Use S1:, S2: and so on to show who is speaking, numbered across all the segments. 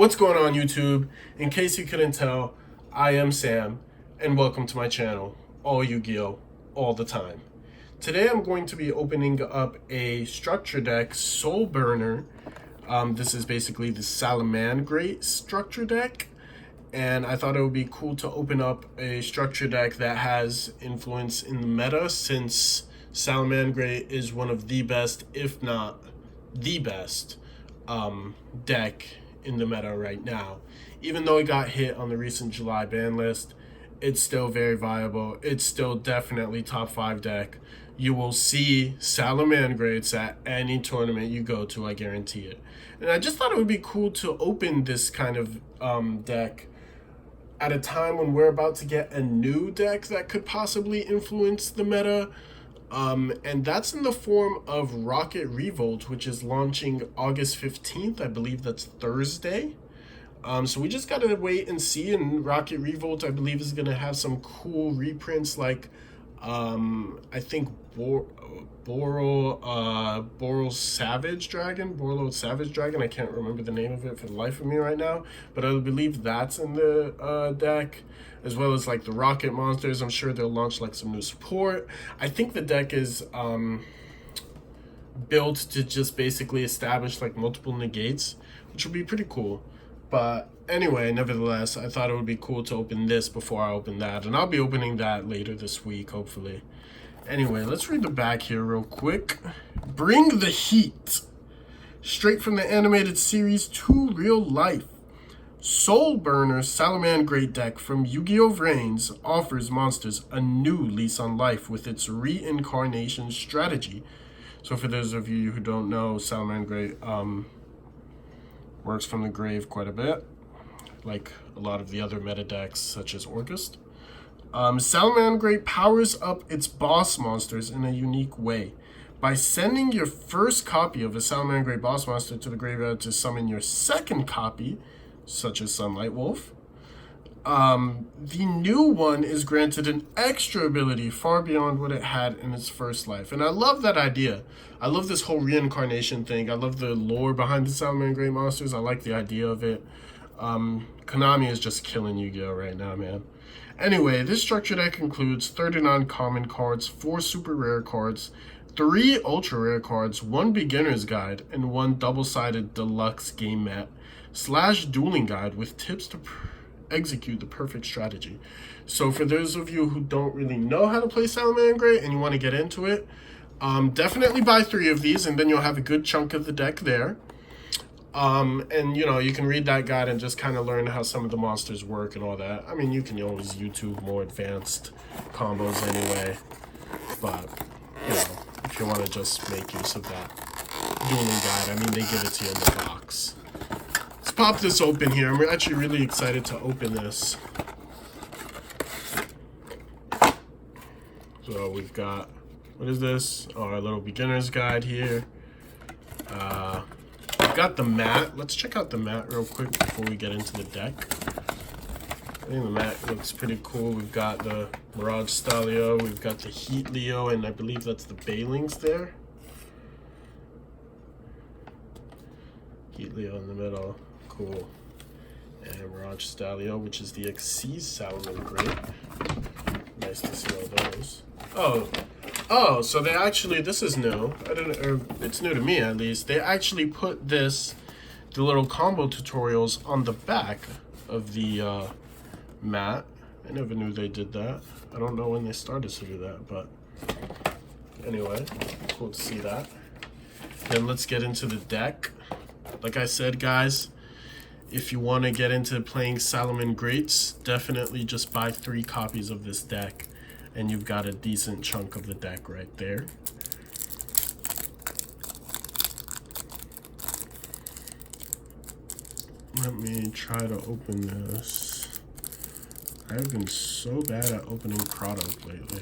S1: What's going on, YouTube? In case you couldn't tell, I am Sam, and welcome to my channel, all Yu-Gi-Oh! All the time. Today I'm going to be opening up a structure deck, Soulburner. This is basically the Salamangreat structure deck, and I thought it would be cool to open up a structure deck that has influence in the meta, since Salamangreat is one of the best, if not the best, deck in the meta right now. Even though it got hit on the recent July ban list, it's still very viable. It's still definitely top 5 deck. You will see Salamangreats at any tournament you go to, I guarantee it. And I just thought it would be cool to open this kind of deck at a time when we're about to get a new deck that could possibly influence the meta. And that's in the form of Rokket Revolt, which is launching August 15th. I believe that's Thursday. So we just gotta wait and see. And Rokket Revolt, I believe, is gonna have some cool reprints like, I think Borlo Savage Dragon. I can't remember the name of it for the life of me right now, but I believe that's in the deck, as well as like the Rocket monsters. I'm sure they'll launch like some new support. I think the deck is built to just basically establish like multiple negates, which would be pretty cool. But anyway, nevertheless, I thought it would be cool to open this before I open that, and I'll be opening that later this week, hopefully. Anyway, let's read the back here real quick. Bring the heat. Straight from the animated series to real life. Soulburner Salamangreat deck from Yu-Gi-Oh! Vrains offers monsters a new lease on life with its reincarnation strategy. So for those of you who don't know, Salamangreat works from the grave quite a bit, like a lot of the other meta decks such as Orcust. Salamangreat powers up its boss monsters in a unique way. By sending your first copy of a Salamangreat boss monster to the graveyard to summon your second copy, such as Sunlight Wolf, the new one is granted an extra ability far beyond what it had in its first life. And I love that idea. I love this whole reincarnation thing. I love the lore behind the Salamangreat monsters. I like the idea of it. Konami is just killing Yu-Gi-Oh! Right now, man. Anyway, this structure deck includes 39 common cards, 4 super rare cards, 3 ultra rare cards, 1 beginner's guide, and 1 double-sided deluxe game mat / dueling guide with tips to execute the perfect strategy. So for those of you who don't really know how to play Salamangreat and you want to get into it, definitely buy 3 of these, and then you'll have a good chunk of the deck there. And you know, you can read that guide and just kind of learn how some of the monsters work and all that. I mean, you can always YouTube more advanced combos anyway, but you know, if you want to just make use of that dueling guide, I mean, they give it to you in the box. Let's pop this open here. I'm actually really excited to open this. So we've got, what is this? Oh, our little beginner's guide here. We've got the mat. Let's check out the mat real quick before we get into the deck. I think the mat looks pretty cool. We've got the Mirage Stalio, we've got the Heat Leo, and I believe that's the Bailings there. Heat Leo in the middle, cool. And Mirage Stalio, which is the Xyz Salamangreat. Nice to see all those. Oh, so they actually, this is new. I don't know, it's new to me at least. They actually put the little combo tutorials on the back of the mat. I never knew they did that. I don't know when they started to do that, but anyway, cool to see that. Then let's get into the deck. Like I said, guys, if you want to get into playing Salamangreats, definitely just buy 3 copies of this deck, and you've got a decent chunk of the deck right there. Let me try to open this. I've been so bad at opening product lately.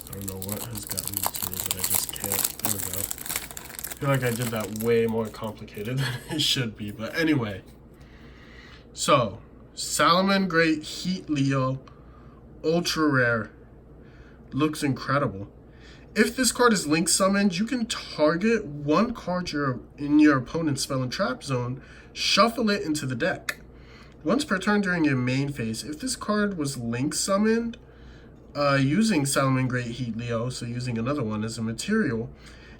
S1: I don't know what has gotten to me, but I just can't. There we go. I feel like I did that way more complicated than it should be, but anyway. So, Salamangreat Heat Leo, ultra rare. Looks incredible. If this card is link summoned, you can target one card in your opponent's spell and trap zone, shuffle it into the deck. Once per turn during your main phase, if this card was link summoned using Salamangreat Heat Leo, so using another one as a material,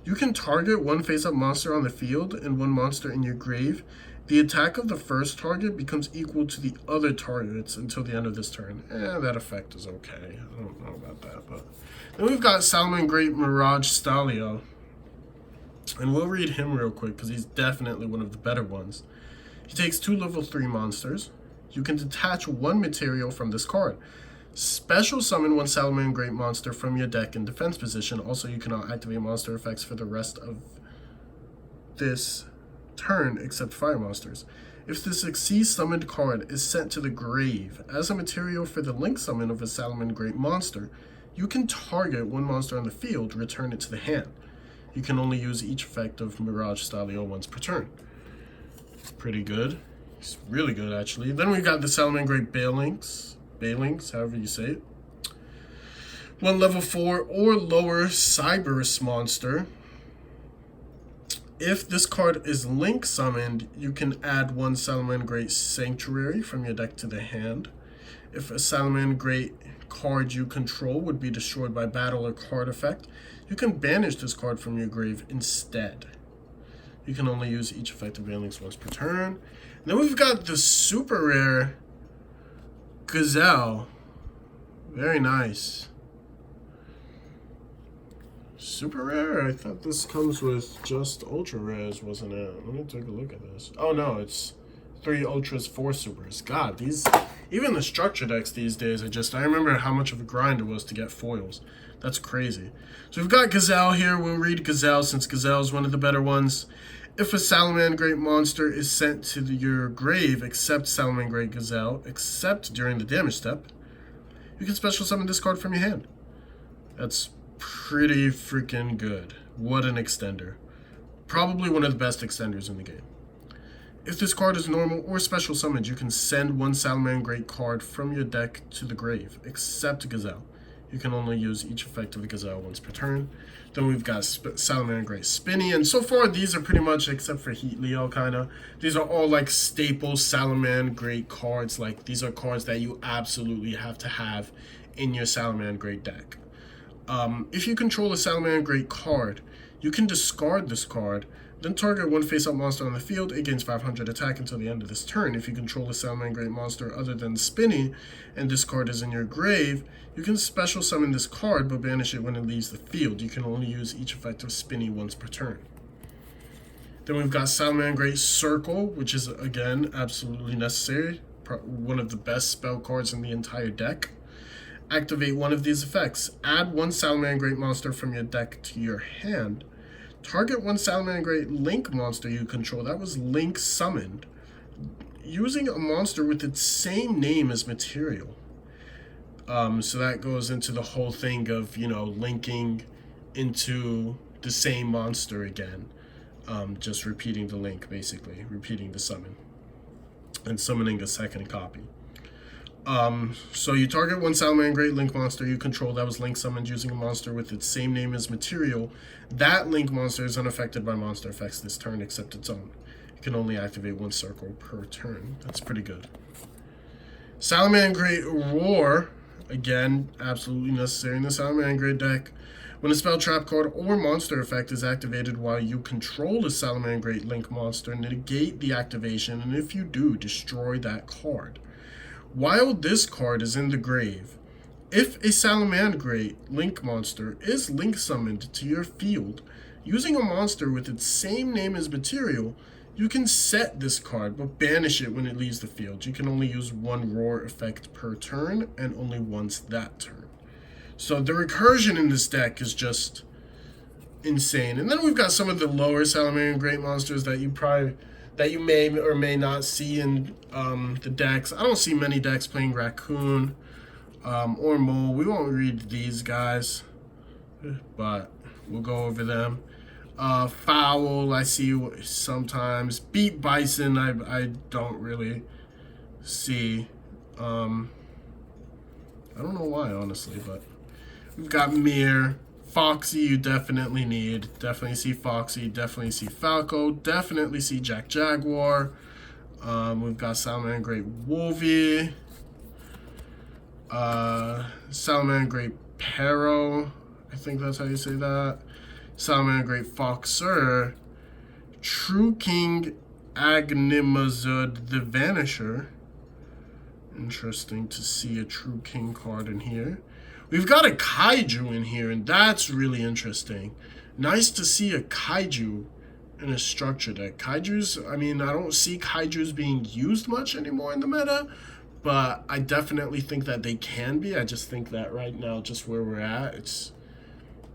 S1: you can target one face-up monster on the field and one monster in your grave. The attack of the first target becomes equal to the other targets until the end of this turn. That effect is okay. I don't know about that, but then we've got Salamangreat Mirage Stalio, and we'll read him real quick because he's definitely one of the better ones. He takes 2 level 3 monsters. You can detach one material from this card. Special summon one Salamangreat monster from your deck in defense position. Also, you cannot activate monster effects for the rest of this turn except fire monsters. If the succeeds summoned card is sent to the grave as a material for the link summon of a Salamangreat monster, you can target one monster on the field, return it to the hand. You can only use each effect of Mirage Stalio once per turn. Pretty good. It's really good, actually. Then we got the Salamangreat Balings, however you say it. 1 level 4 or lower Cyberus monster. If this card is link summoned, you can add one Salamangreat Sanctuary from your deck to the hand. If a Salamangreat card you control would be destroyed by battle or card effect, you can banish this card from your grave instead. You can only use each effect of Balings once per turn. And then we've got the super rare Gazelle. Very nice. Super rare? I thought this comes with just ultra rares, wasn't it? Let me take a look at this. Oh no, it's 3 ultras, 4 supers. God, these, even the structure decks these days, I remember how much of a grind it was to get foils. That's crazy. So we've got Gazelle here. We'll read Gazelle since Gazelle is one of the better ones. If a Salamangreat monster is sent to your grave, except Salamangreat Gazelle, except during the damage step, you can special summon this card from your hand. That's pretty freaking good. What an extender. Probably one of the best extenders in the game. If this card is normal or special summoned, you can send one Salamangreat card from your deck to the grave, except Gazelle. You can only use each effect of the Gazelle once per turn. Then we've got Salamangreat Spinny, and so far these are pretty much, except for Heat Leo kinda, these are all like staple Salamangreat cards. Like, these are cards that you absolutely have to have in your Salamangreat deck. If you control a Salamangreat card, you can discard this card, then target one face-up monster on the field. It gains 500 attack until the end of this turn. If you control a Salamangreat monster other than Spinny, and this card is in your grave, you can special summon this card, but banish it when it leaves the field. You can only use each effect of Spinny once per turn. Then we've got Salamangreat Circle, which is, again, absolutely necessary. One of the best spell cards in the entire deck. Activate one of these effects. Add one Salamangreat monster from your deck to your hand. Target one Salamangreat Link monster you control that was Link summoned, using a monster with its same name as material. So that goes into the whole thing of, linking into the same monster again. Just repeating the link, basically. Repeating the summon. And summoning a second copy. So you target one Salamangreat Link monster you control that was Link summoned using a monster with its same name as material. That Link monster is unaffected by monster effects this turn except its own. You can only activate one circle per turn. That's pretty good. Salamangreat Roar, again, absolutely necessary in the Salamangreat deck. When a spell, trap card, or monster effect is activated while you control a Salamangreat Link monster, negate the activation, and if you do, destroy that card. While this card is in the grave, if a Salamangreat Link monster is Link summoned to your field, using a monster with its same name as material, you can set this card, but banish it when it leaves the field. You can only use one Roar effect per turn, and only once that turn. So the recursion in this deck is just insane. And then we've got some of the lower Salamangreat monsters that you may or may not see in the decks. I don't see many decks playing Raccoon or Mole. We won't read these guys, but we'll go over them. Fowl, I see sometimes. Beat Bison, I don't really see. I don't know why, honestly, but we've got Mirror, Foxy you definitely need. Definitely see Foxy. Definitely see Falco. Definitely see Jack Jaguar. We've got Salamangreat Wolvie. Salamangreat Pero. I think that's how you say that. Salamangreat Foxer. True King Agnimazud the Vanisher. Interesting to see a True King card in here. We've got a Kaiju in here, and that's really interesting. Nice to see a Kaiju in a structure deck. Kaijus, I mean, I don't see Kaijus being used much anymore in the meta, but I definitely think that they can be. I just think that right now, just where we're at, it's,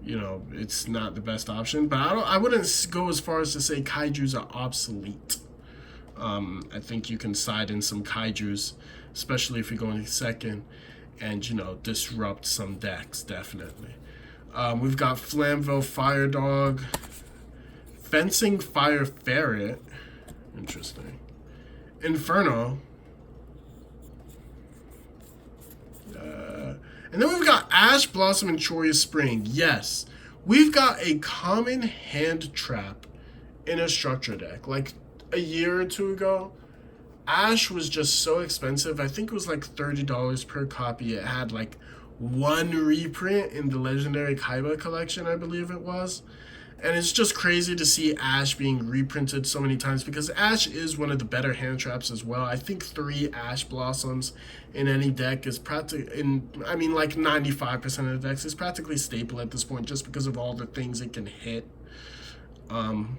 S1: you know, it's not the best option. But I wouldn't go as far as to say Kaijus are obsolete. I think you can side in some Kaijus, especially if you're going second, and, you know, disrupt some decks, definitely. We've got Flamville Fire Dog, Fencing Fire Ferret, interesting, Inferno, and then we've got Ash Blossom and Choria Spring. Yes, we've got a common hand trap in a structure deck. Like a year or two ago, Ash was just so expensive. I think it was like $30 per copy. It had like one reprint in the Legendary Kaiba collection, I believe it was. And it's just crazy to see Ash being reprinted so many times, because Ash is one of the better hand traps as well. I think 3 Ash Blossoms in any deck is practically, I mean, like 95% of the decks is practically staple at this point, just because of all the things it can hit. And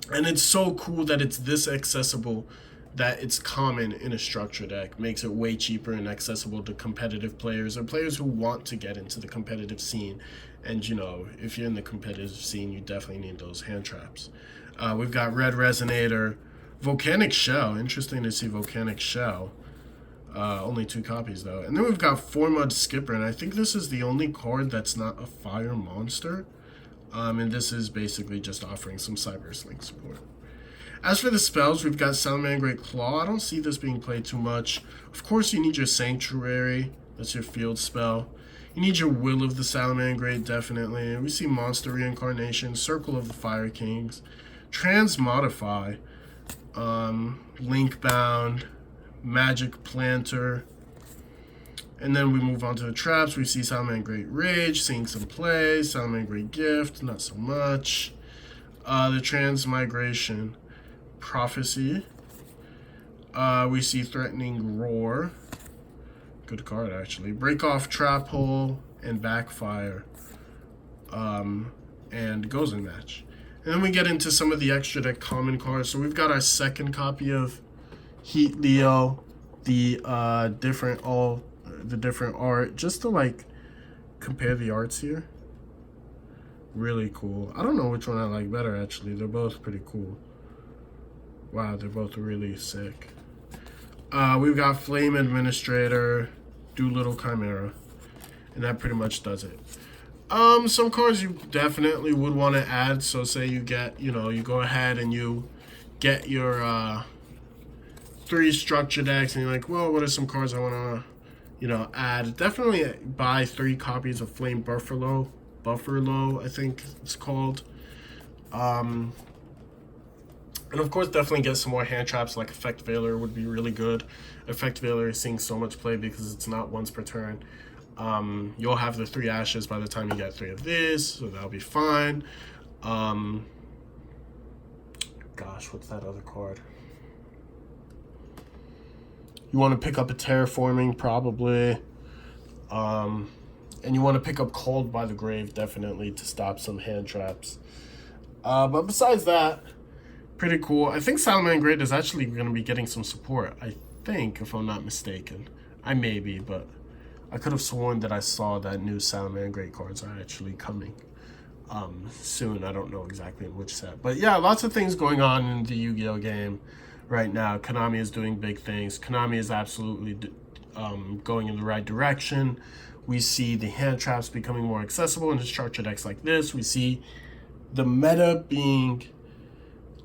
S1: it's so cool that it's this accessible, that it's common in a structure deck. Makes it way cheaper and accessible to competitive players, or players who want to get into the competitive scene. And, you know, if you're in the competitive scene, you definitely need those hand traps. We've got Red Resonator, Volcanic Shell. Interesting to see Volcanic Shell. Only 2 copies, though. And then we've got Formud Skipper, and I think this is the only card that's not a fire monster. And this is basically just offering some Cyber Link support. As for the spells, we've got Salamangreat Claw. I don't see this being played too much. Of course, you need your Sanctuary. That's your field spell. You need your Will of the Salamangreat, definitely. We see Monster Reincarnation, Circle of the Fire Kings, Transmodify, Linkbound, Magic Planter. And then we move on to the traps. We see Salamangreat Rage, seeing some play. Salamangreat Gift, not so much. The Transmigration Prophecy. We see Threatening Roar. Good card, actually. Break Off Trap Hole and Backfire. And Goes in Match. And then we get into some of the extra deck common cards. So we've got our second copy of Heat Leo, the different art, just to like compare the arts here. Really cool. I don't know which one I like better, actually. They're both pretty cool. Wow, they're both really sick. We've got Flame Administrator, Doolittle Chimera, and that pretty much does it. Some cards you definitely would want to add. So say you get, you know, you go ahead and you get your 3 structure decks, and you're like, well, what are some cards I want to, you know, add? Definitely buy 3 copies of Flame Buffalo, I think it's called. And of course, definitely get some more hand traps, like Effect Veiler would be really good. Effect Veiler is seeing so much play because it's not once per turn. You'll have the 3 ashes by the time you get 3 of this, so that'll be fine. Gosh, what's that other card? You want to pick up a Terraforming, probably. And you want to pick up Called by the Grave, definitely, to stop some hand traps. But besides that, pretty cool. I think Salamangreat is actually going to be getting some support, I think, if I'm not mistaken. I may be, but I could have sworn that I saw that new Salamangreat cards are actually coming soon. I don't know exactly in which set. But yeah, lots of things going on in the Yu-Gi-Oh game right now. Konami is doing big things. Konami is absolutely going in the right direction. We see the hand traps becoming more accessible in the structure decks like this. We see the meta being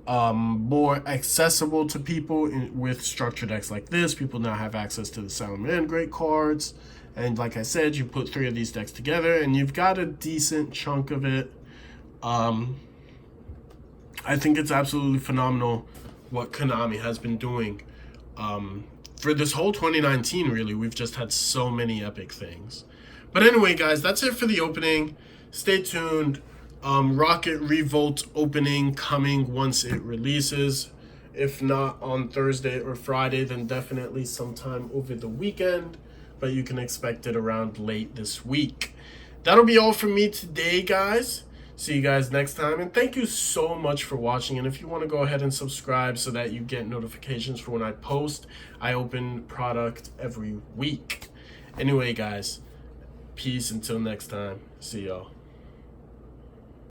S1: more accessible to people with structure decks like this. People now have access to the Salamangreat cards, And like I said, you put 3 of these decks together and you've got a decent chunk of it. I think it's absolutely phenomenal what Konami has been doing. For this whole 2019, really, we've just had so many epic things. But anyway, guys, that's it for the opening. Stay tuned. Rokket Revolt opening coming once it releases. If not on Thursday or Friday, then definitely sometime over the weekend. But you can expect it around late this week. That'll be all from me today, guys. See you guys next time. And thank you so much for watching. And if you want to go ahead and subscribe so that you get notifications for when I post, I open product every week. Anyway, guys, peace until next time. See y'all.